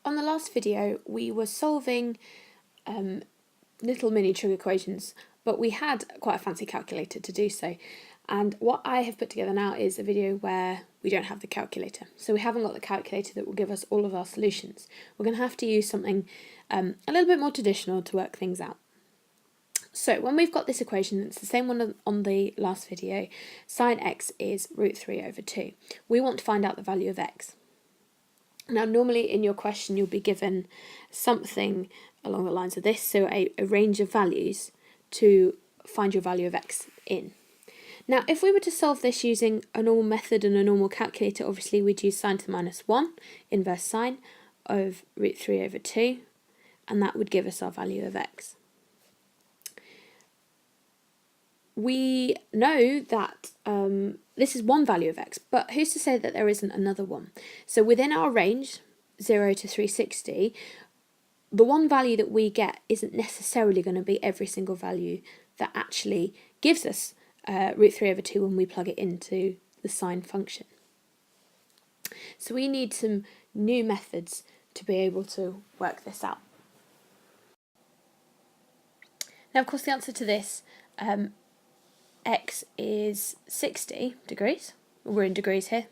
on the last video we were solving little mini trig equations, but we had quite a fancy calculator to do so. And what I have put together now is a video where we don't have the calculator. So we haven't got the calculator that will give us all of our solutions. We're going to have to use something a little bit more traditional to work things out. So when we've got this equation, it's the same one on the last video, sine x is √3/2. We want to find out the value of x. Now normally in your question you'll be given something along the lines of this, so a range of values to find your value of x in. Now if we were to solve this using a normal method and a normal calculator, obviously we'd use sine to the -1, inverse sine of √3/2, and that would give us our value of x. We know that this is one value of x, but who's to say that there isn't another one? So within our range, 0 to 360, the one value that we get isn't necessarily going to be every single value that actually gives us √3/2 when we plug it into the sine function. So we need some new methods to be able to work this out. Now of course the answer to this, x is 60 degrees, we're in degrees here,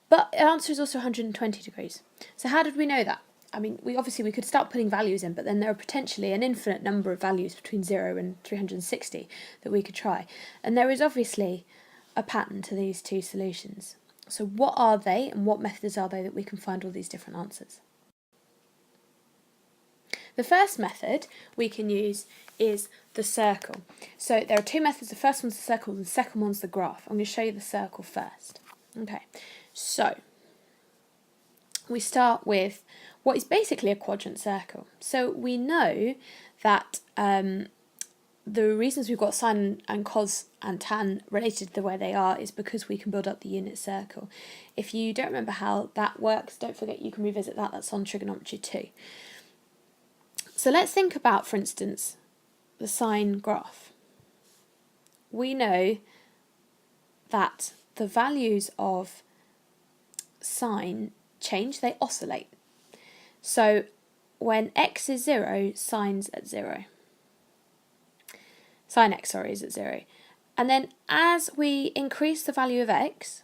but the answer is also 120 degrees. So how did we know that? I mean, we could start putting values in, but then there are potentially an infinite number of values between 0 and 360 that we could try. And there is obviously a pattern to these two solutions. So what are they and what methods are they that we can find all these different answers? The first method we can use is the circle. So there are two methods. The first one's the circle and the second one's the graph. I'm going to show you the circle first. Okay, so we start with what is basically a quadrant circle. So we know that the reasons we've got sine and cos and tan related the way they are is because we can build up the unit circle. If you don't remember how that works, don't forget you can revisit that. That's on trigonometry too. So let's think about, for instance, the sine graph. We know that the values of sine change, they oscillate. So when x is 0, sine's at 0. Sine x, sorry, is at 0. And then as we increase the value of x,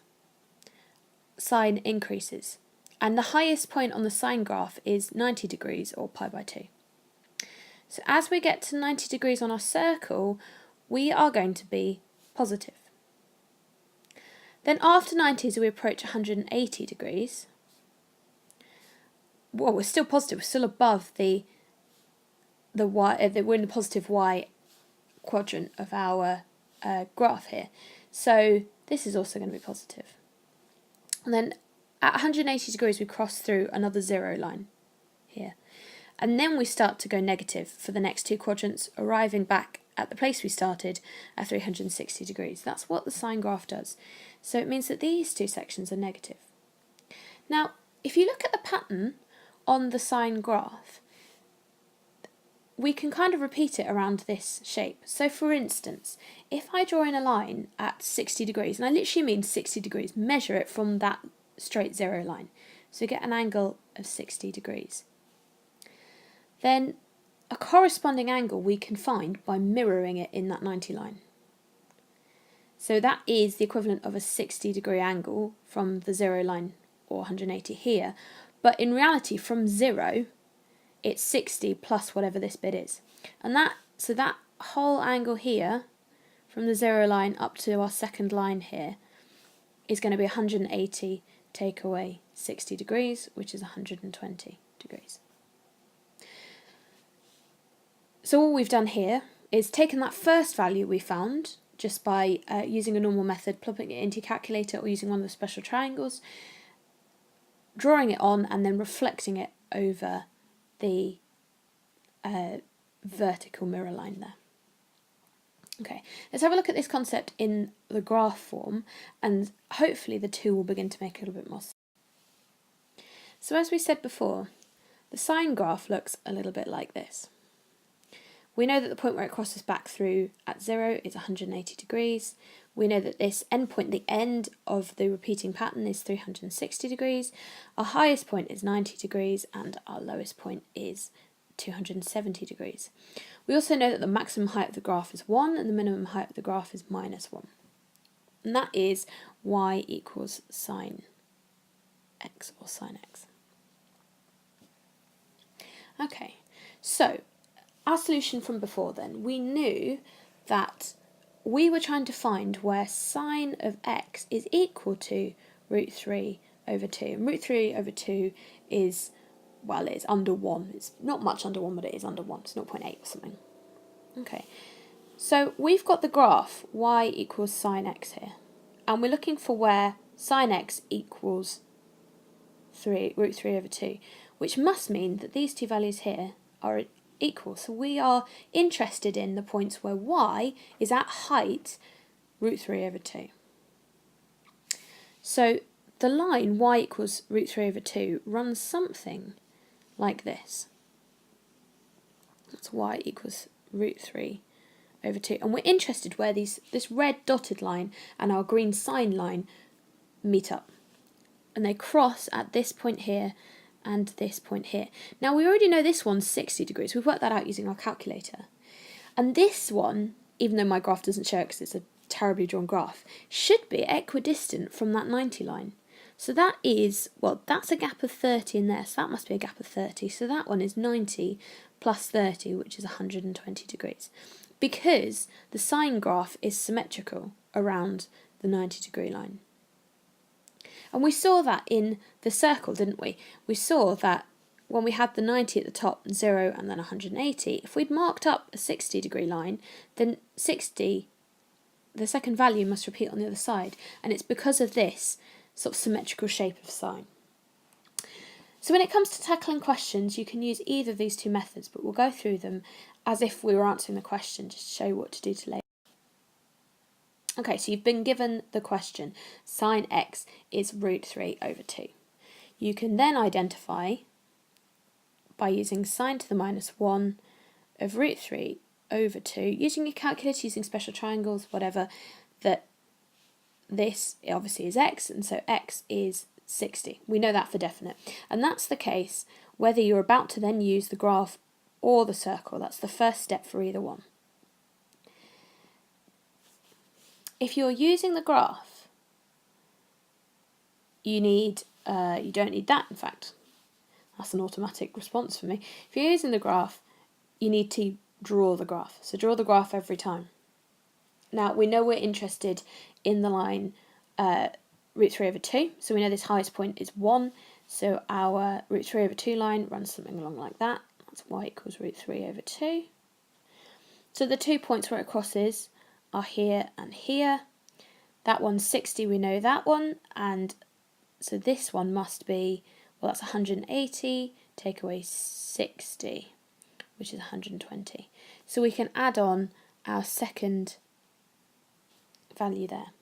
sine increases. And the highest point on the sine graph is 90 degrees, or pi/2. So as we get to 90 degrees on our circle, we are going to be positive. Then after 90, as we approach 180 degrees, well, we're still positive, we're still above the y, we're in the positive y quadrant of our graph here. So this is also going to be positive. And then at 180 degrees, we cross through another 0 line here. And then we start to go negative for the next two quadrants, arriving back at the place we started at 360 degrees. That's what the sine graph does. So it means that these two sections are negative. Now, if you look at the pattern on the sine graph, we can kind of repeat it around this shape. So for instance, if I draw in a line at 60 degrees, and I literally mean 60 degrees, measure it from that straight 0 line, so get an angle of 60 degrees. Then a corresponding angle we can find by mirroring it in that 90 line. So that is the equivalent of a 60-degree angle from the 0 line, or 180 here, but in reality from 0 it's 60 plus whatever this bit is. And so that whole angle here from the 0 line up to our second line here is going to be 180 take away 60 degrees, which is 120 degrees. So all we've done here is taken that first value we found just by using a normal method, plopping it into your calculator or using one of the special triangles, drawing it on and then reflecting it over the vertical mirror line there. Okay, let's have a look at this concept in the graph form, and hopefully the two will begin to make a little bit more sense. So as we said before, the sine graph looks a little bit like this, We know that the point where it crosses back through at 0 is 180 degrees. We know that this endpoint, the end of the repeating pattern, is 360 degrees. Our highest point is 90 degrees and our lowest point is 270 degrees. We also know that the maximum height of the graph is 1 and the minimum height of the graph is -1. And that is y equals sine x or sine x. Okay, so our solution from before then, we knew that we were trying to find where sine of x is equal to √3 over 2. And √3 over 2 is, well, it's under 1. It's not much under 1, but it is under 1. It's 0.8 or something. Okay, so we've got the graph y equals sine x here. And we're looking for where sine x equals √3 over 2, which must mean that these two values here are equal. So we are interested in the points where y is at height √3 over 2. So the line y equals √3 over 2 runs something like this. That's y equals √3 over 2. And we're interested where this red dotted line and our green sine line meet up. And they cross at this point here and this point here. Now we already know this one's 60 degrees. We've worked that out using our calculator. And this one, even though my graph doesn't show it because it's a terribly drawn graph, should be equidistant from that 90 line. So that is, well, that's a gap of 30 in there, so that must be a gap of 30. So that one is 90 plus 30, which is 120 degrees. Because the sine graph is symmetrical around the 90 degree line. And we saw that in the circle, didn't we? We saw that when we had the 90 at the top, 0 and then 180, if we'd marked up a 60 degree line, then 60, the second value must repeat on the other side. And it's because of this sort of symmetrical shape of sine. So when it comes to tackling questions, you can use either of these two methods, but we'll go through them as if we were answering the question, just to show you what to do to later. Okay, so you've been given the question, sine x is √3 over 2. You can then identify, by using sine to the -1 of √3 over 2, using your calculator, using special triangles, whatever, that this obviously is x, and so x is 60. We know that for definite. And that's the case whether you're about to then use the graph or the circle. That's the first step for either one. If you're using the graph, you don't need that, in fact. That's an automatic response for me. If you're using the graph, you need to draw the graph. So draw the graph every time. Now, we know we're interested in the line √3 over 2. So we know this highest point is 1. So our √3 over 2 line runs something along like that. That's y equals √3 over 2. So the 2 points where it crosses are here and here. That one's 60, we know that one, and so this one must be, well, that's 180, take away 60, which is 120. So we can add on our second value there.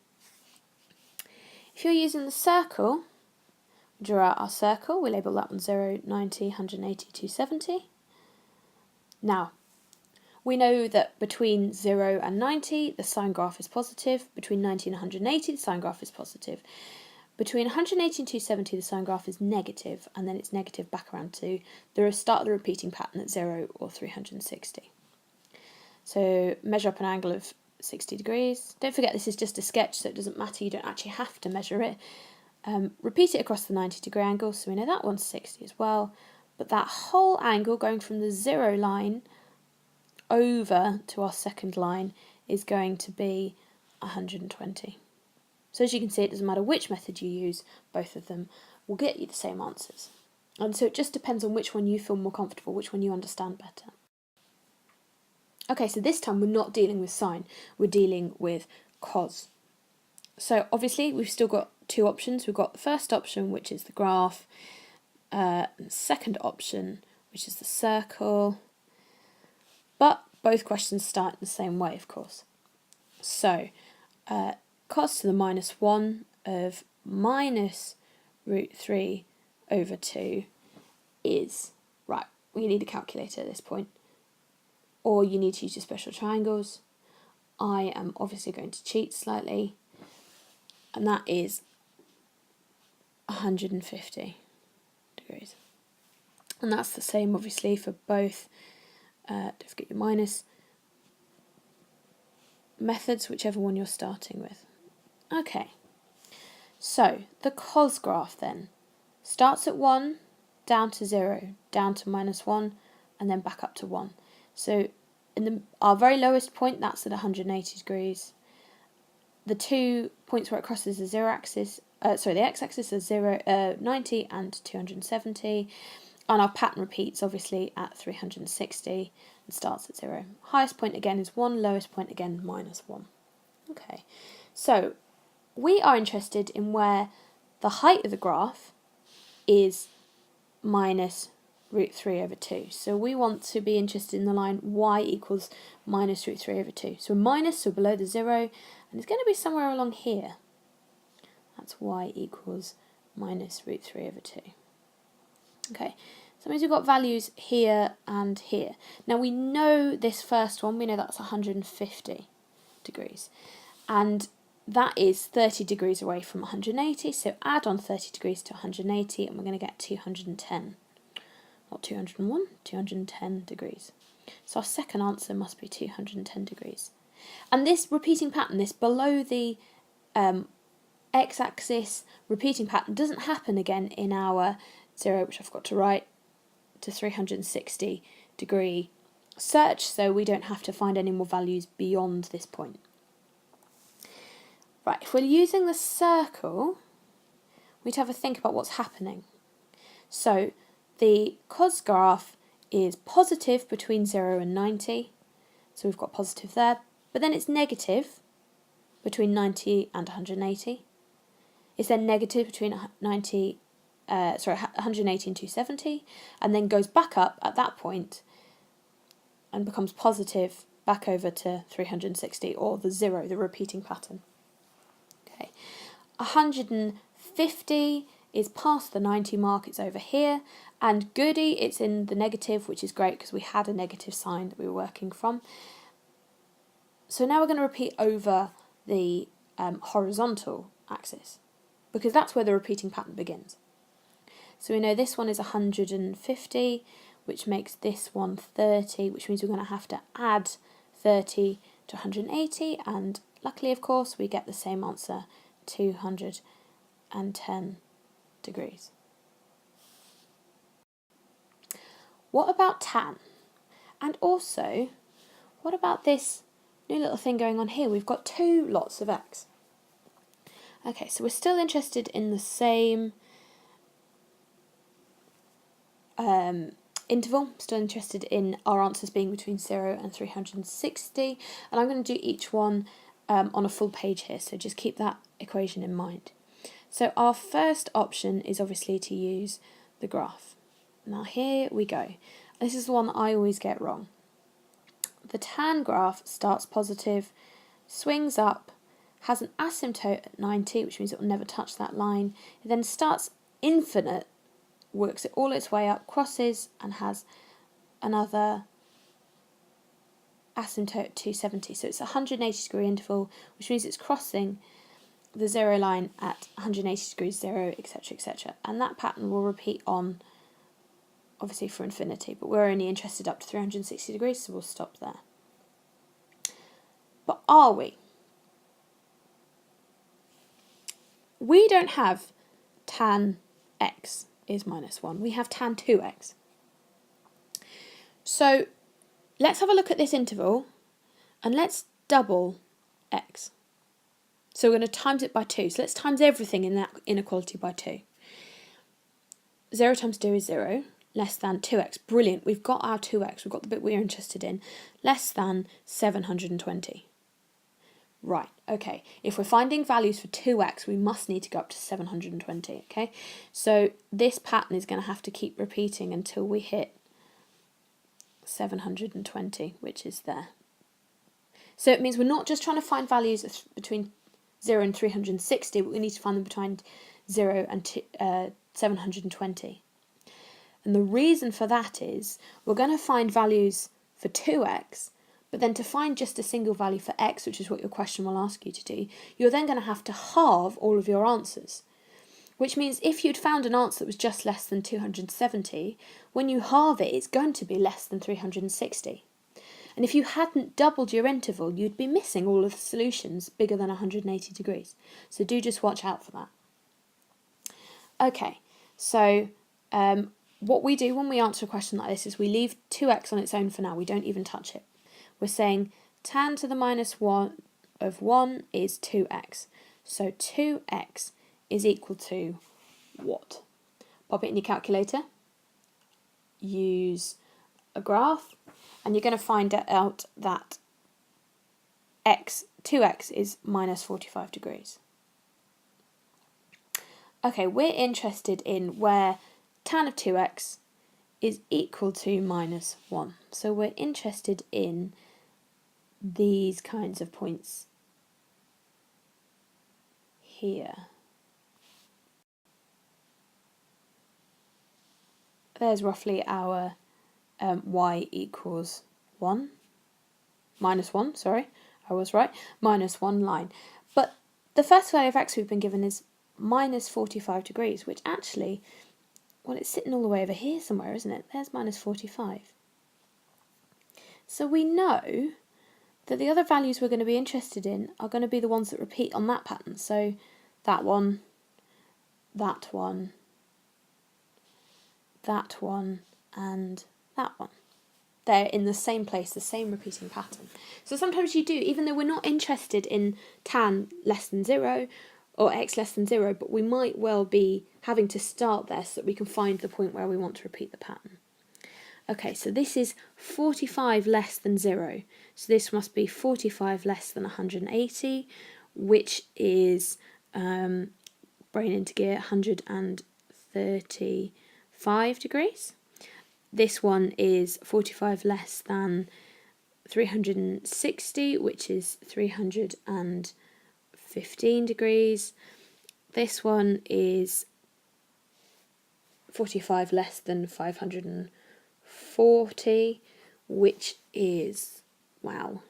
If you're using the circle, we draw out our circle, we label that one 0, 90, 180, 270. Now, we know that between 0 and 90, the sine graph is positive. Between 90 and 180, the sine graph is positive. Between 180 and 270, the sine graph is negative, and then it's negative back around to the start of the repeating pattern at 0 or 360. So measure up an angle of 60 degrees. Don't forget this is just a sketch, so it doesn't matter. You don't actually have to measure it. Repeat it across the 90-degree angle, so we know that one's 60 as well. But that whole angle going from the 0 line over to our second line is going to be 120. So as you can see, it doesn't matter which method you use, both of them will get you the same answers. And so it just depends on which one you feel more comfortable, which one you understand better. Okay, so this time we're not dealing with sine, we're dealing with cos. So obviously we've still got two options. We've got the first option, which is the graph, and the second option, which is the circle. But both questions start in the same way, of course. So, cos to the -1 of -√3 over 2 is, right, we need a calculator at this point. or you need to use your special triangles. I am obviously going to cheat slightly, and that is 150 degrees. And that's the same obviously for both, don't forget your minus, methods, whichever one you're starting with. Okay, so the cos graph then starts at 1, down to 0, down to -1, and then back up to 1. So in our very lowest point, that's at 180 degrees. The 2 points where it crosses the the x-axis are 90 and 270, and our pattern repeats obviously at 360 and starts at 0. Highest point again is 1, lowest point again -1. Okay, so we are interested in where the height of the graph is minus √3/2. So we want to be interested in the line y equals minus √3/2. So minus, so below the 0, and it's going to be somewhere along here. That's y equals minus √3/2. Okay, so that means we've got values here and here. Now we know this first one, we know that's 150 degrees. And that is 30 degrees away from 180, so add on 30 degrees to 180 and we're going to get 210. Not 201, 210 degrees. So our second answer must be 210 degrees. And this repeating pattern, this below the x-axis repeating pattern, doesn't happen again in our 0, which I forgot to write, to 360 degree search, so we don't have to find any more values beyond this point. Right, if we're using the circle, we need to have a think about what's happening. So the cos graph is positive between 0 and 90, so we've got positive there, but then it's negative between 90 and 180. It's then negative between 180 and 270, and then goes back up at that point and becomes positive back over to 360, or the 0, the repeating pattern. Okay, 150 is past the 90 mark, it's over here, and goody, it's in the negative, which is great because we had a negative sign that we were working from. So now we're going to repeat over the horizontal axis, because that's where the repeating pattern begins. So we know this one is 150, which makes this one 30, which means we're going to have to add 30 to 180, and luckily, of course, we get the same answer, 210 degrees. What about tan? And also, what about this new little thing going on here? We've got 2 lots of x. Okay, so we're still interested in the same interval, still interested in our answers being between 0 and 360, and I'm going to do each one on a full page here, so just keep that equation in mind. So our first option is obviously to use the graph. Now here we go. This is the one that I always get wrong. The tan graph starts positive, swings up, has an asymptote at 90, which means it will never touch that line. It then starts infinite, works it all its way up, crosses, and has another asymptote at 270. So it's a 180 degree interval, which means it's crossing the 0 line at 180 degrees, 0, etc., etc. And that pattern will repeat on, obviously, for infinity, but we're only interested up to 360 degrees, so we'll stop there. But are we? We don't have tan x is -1. We have tan 2x. So let's have a look at this interval, and let's double x. So we're going to times it by 2. So let's times everything in that inequality by 2. 0 times 2 is 0, less than 2x. Brilliant, we've got our 2x, we've got the bit we're interested in, less than 720. Right, okay, if we're finding values for 2x, we must need to go up to 720, okay? So this pattern is going to have to keep repeating until we hit 720, which is there. So it means we're not just trying to find values between 0 and 360, but we need to find them between 0 and 720. And the reason for that is we're going to find values for 2x, but then to find just a single value for x, which is what your question will ask you to do, you're then going to have to halve all of your answers. Which means if you'd found an answer that was just less than 270, when you halve it, it's going to be less than 360. And if you hadn't doubled your interval, you'd be missing all of the solutions bigger than 180 degrees. So do just watch out for that. Okay, so what we do when we answer a question like this is we leave 2x on its own for now. We don't even touch it. We're saying tan to the minus 1 of 1 is 2x. So 2x is equal to what? Pop it in your calculator, use a graph, and you're going to find out that 2x is minus 45 degrees. Okay, we're interested in where tan of 2x is equal to minus 1. So we're interested in these kinds of points here. There's roughly our y equals 1. Minus 1, sorry, I was right. Minus 1 line. But the first value of x we've been given is minus 45 degrees, which actually, well, it's sitting all the way over here somewhere, isn't it? There's minus 45. So we know that the other values we're going to be interested in are going to be the ones that repeat on that pattern. So that one, that one, that one, and that one. They're in the same place, the same repeating pattern. So sometimes you do, even though we're not interested in tan less than 0 or x less than 0, but we might well be having to start there so that we can find the point where we want to repeat the pattern. Okay, so this is 45 less than 0. So this must be 45 less than 180, which is, brain into gear, 135 degrees. This one is 45 less than 360, which is 315 degrees. This one is 45 less than 540, which is, wow,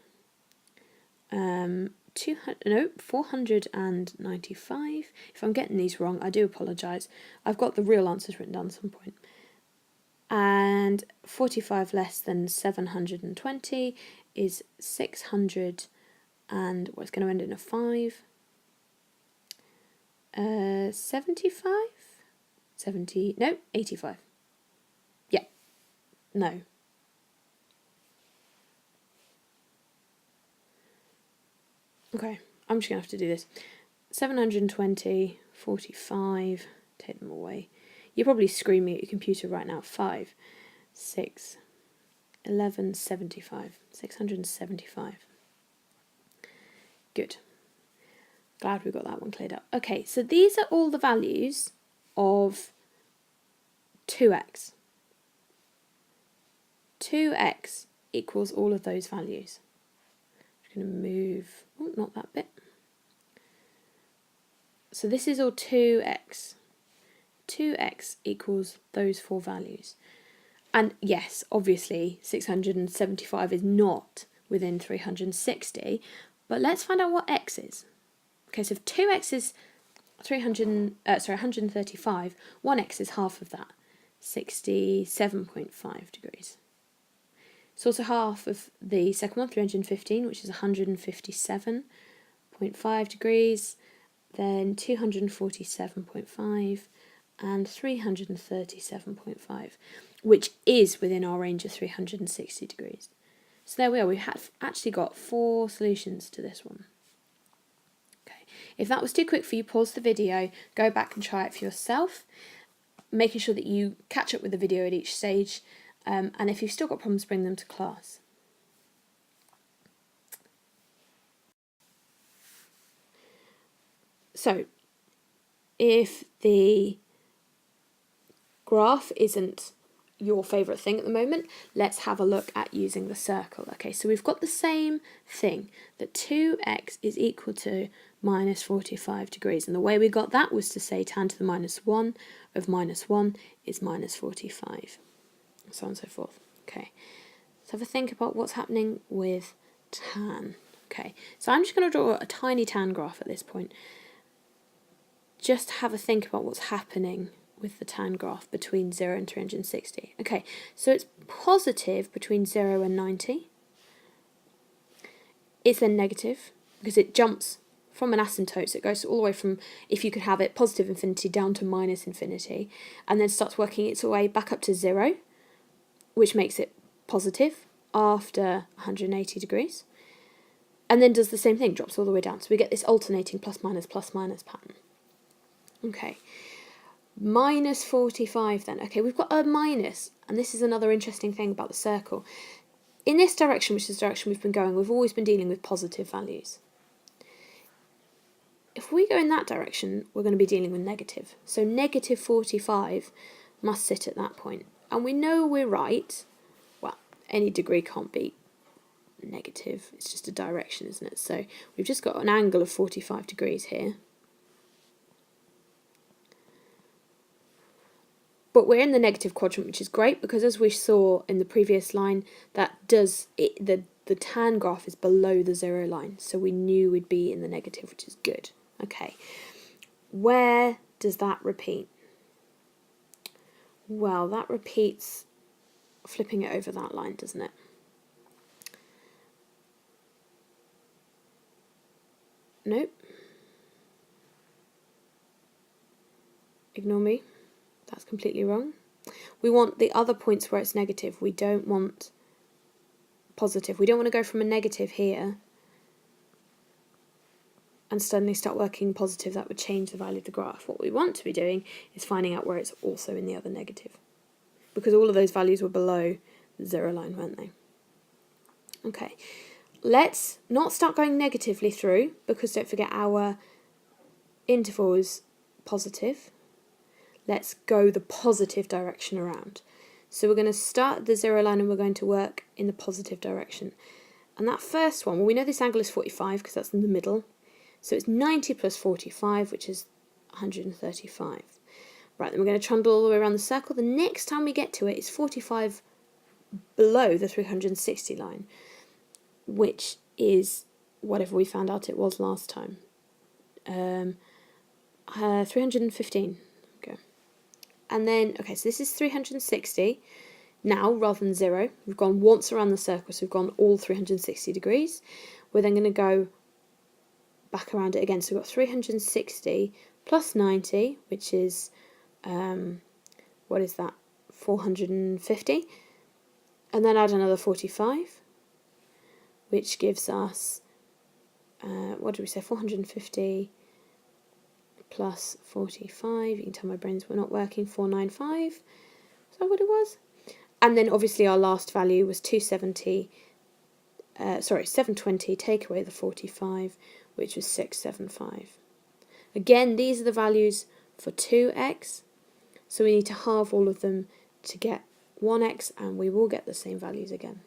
495. If I'm getting these wrong, I do apologise. I've got the real answers written down at some point. And 45 less than 720 is 600, and what's going to end in a 5? 75? 70, no, 85. Yeah, no. Okay, I'm just going to have to do this. 720, 45, take them away. You're probably screaming at your computer right now. 5, 6, 11, 75. 675. Good. Glad we got that one cleared up. Okay, so these are all the values of 2x. 2x equals all of those values. I'm going to move, oh, not that bit. So this is all 2x. 2x equals those 4 values. And yes, obviously 675 is not within 360, but let's find out what x is. Okay, so if 2x is 135, 1x is half of that, 67.5 degrees. It's also half of the second one, 315, which is 157.5 degrees, then 247.5, and 337.5, which is within our range of 360 degrees. So there we are, we have actually got 4 solutions to this one. Okay, if that was too quick for you, pause the video, go back and try it for yourself, making sure that you catch up with the video at each stage, and if you've still got problems, bring them to class. So, if the graph isn't your favourite thing at the moment, let's have a look at using the circle. Okay, so we've got the same thing, that 2x is equal to minus 45 degrees. And the way we got that was to say tan to the minus 1 of minus 1 is minus 45. So on and so forth. Okay, Let's have a think about what's happening with tan. Okay, so I'm just going to draw a tiny tan graph at this point. Just have a think about what's happening with the tan graph between 0 and 360. Okay, so it's positive between 0 and 90. It's then negative because it jumps from an asymptote, so it goes all the way from, if you could have it, positive infinity down to minus infinity, and then starts working its way back up to 0, which makes it positive after 180 degrees, and then does the same thing, drops all the way down. So we get this alternating plus minus pattern. Okay, minus 45 then. Okay, we've got a minus, and this is another interesting thing about the circle. In this direction, which is the direction we've been going, we've always been dealing with positive values. If we go in that direction, we're going to be dealing with negative. So negative 45 must sit at that point. And we know we're right. Well, any degree can't be negative. It's just a direction, isn't it? So we've just got an angle of 45 degrees here. But we're in the negative quadrant, which is great, because as we saw in the previous line, the tan graph is below the 0 line. So we knew we'd be in the negative, which is good. Okay, where does that repeat? Well, that repeats flipping it over that line, doesn't it? Nope. Ignore me. That's completely wrong. We want the other points where it's negative. We don't want positive. We don't want to go from a negative here and suddenly start working positive. That would change the value of the graph. What we want to be doing is finding out where it's also in the other negative, because all of those values were below the 0 line, weren't they? Okay, let's not start going negatively through, because don't forget our interval is positive. Let's go the positive direction around. So we're going to start at the 0 line and we're going to work in the positive direction. And that first one, well, we know this angle is 45 because that's in the middle. So it's 90 plus 45, which is 135. Right, then we're going to trundle all the way around the circle. The next time we get to it is 45 below the 360 line, which is whatever we found out it was last time. 315. Okay. And then, okay, so this is 360 now rather than 0. We've gone once around the circle, so we've gone all 360 degrees. We're then going to go back around it again. So we've got 360 plus 90, which is, what is that, 450. And then add another 45, which gives us, what did we say, 450 plus 45. You can tell my brains were not working, 495. Is that what it was? And then obviously our last value was 720, take away the 45, which was 675. Again, these are the values for 2x, so we need to halve all of them to get 1x, and we will get the same values again.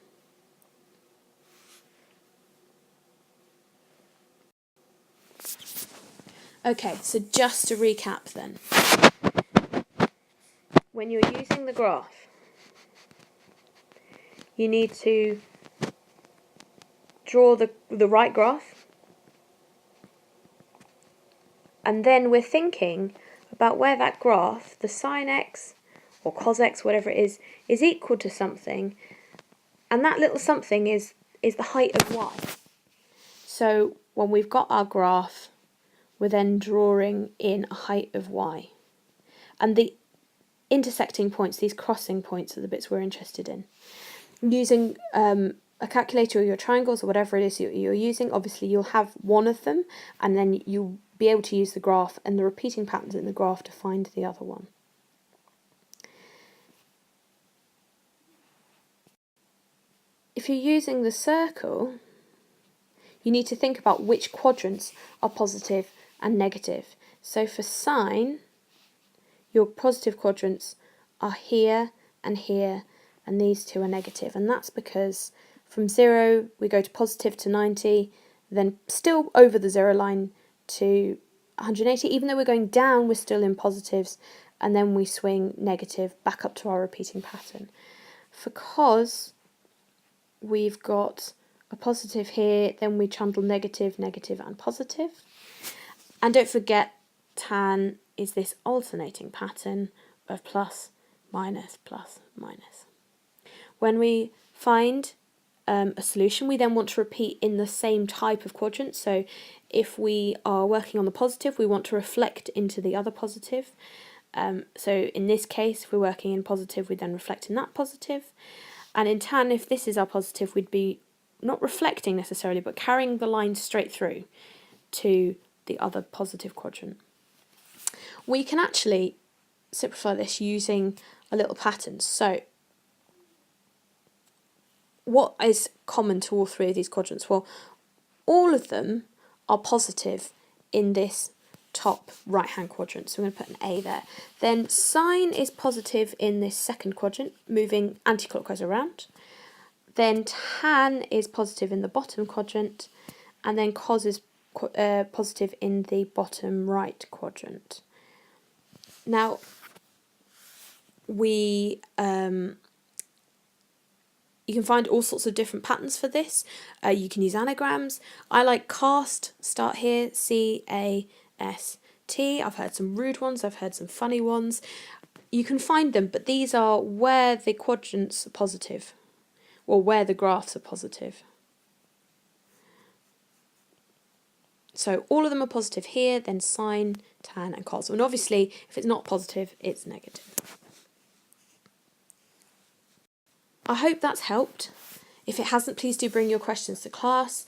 Okay, so just to recap then. When you're using the graph, you need to draw the right graph, and then we're thinking about where that graph, the sine x or cos x, whatever it is equal to something, and that little something is the height of y. So when we've got our graph, we're then drawing in a height of y. And the intersecting points, these crossing points, are the bits we're interested in. Using a calculator or your triangles or whatever it is you're using, obviously you'll have one of them, and then you'll be able to use the graph and the repeating patterns in the graph to find the other one. If you're using the circle, you need to think about which quadrants are positive and negative. So for sine, your positive quadrants are here and here, and these two are negative. And that's because from 0 we go to positive to 90, then still over the 0 line to 180. Even though we're going down, we're still in positives, and then we swing negative back up to our repeating pattern. For cos, we've got a positive here, then we trundle negative, negative and positive. And don't forget, tan is this alternating pattern of plus, minus, plus, minus. When we find a solution, we then want to repeat in the same type of quadrant. So if we are working on the positive, we want to reflect into the other positive. So in this case, if we're working in positive, we then reflect in that positive. And in tan, if this is our positive, we'd be not reflecting necessarily, but carrying the line straight through to the other positive quadrant. We can actually simplify this using a little pattern. So what is common to all three of these quadrants? Well, all of them are positive in this top right-hand quadrant, so I'm going to put an A there. Then sine is positive in this second quadrant, moving anti-clockwise around. Then tan is positive in the bottom quadrant, and then cos is positive in the bottom right quadrant. Now, you can find all sorts of different patterns for this. You can use anagrams. I like cast, start here, C-A-S-T. I've heard some rude ones, I've heard some funny ones. You can find them, but these are where the quadrants are positive, or where the graphs are positive. So all of them are positive here, then sine, tan and cos. And obviously, if it's not positive, it's negative. I hope that's helped. If it hasn't, please do bring your questions to class.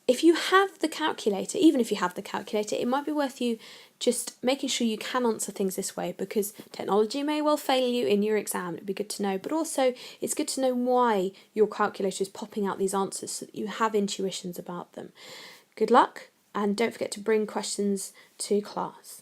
If you have the calculator, even if you have the calculator, it might be worth you just making sure you can answer things this way, because technology may well fail you in your exam. It'd be good to know, but also it's good to know why your calculator is popping out these answers so that you have intuitions about them. Good luck, and don't forget to bring questions to class.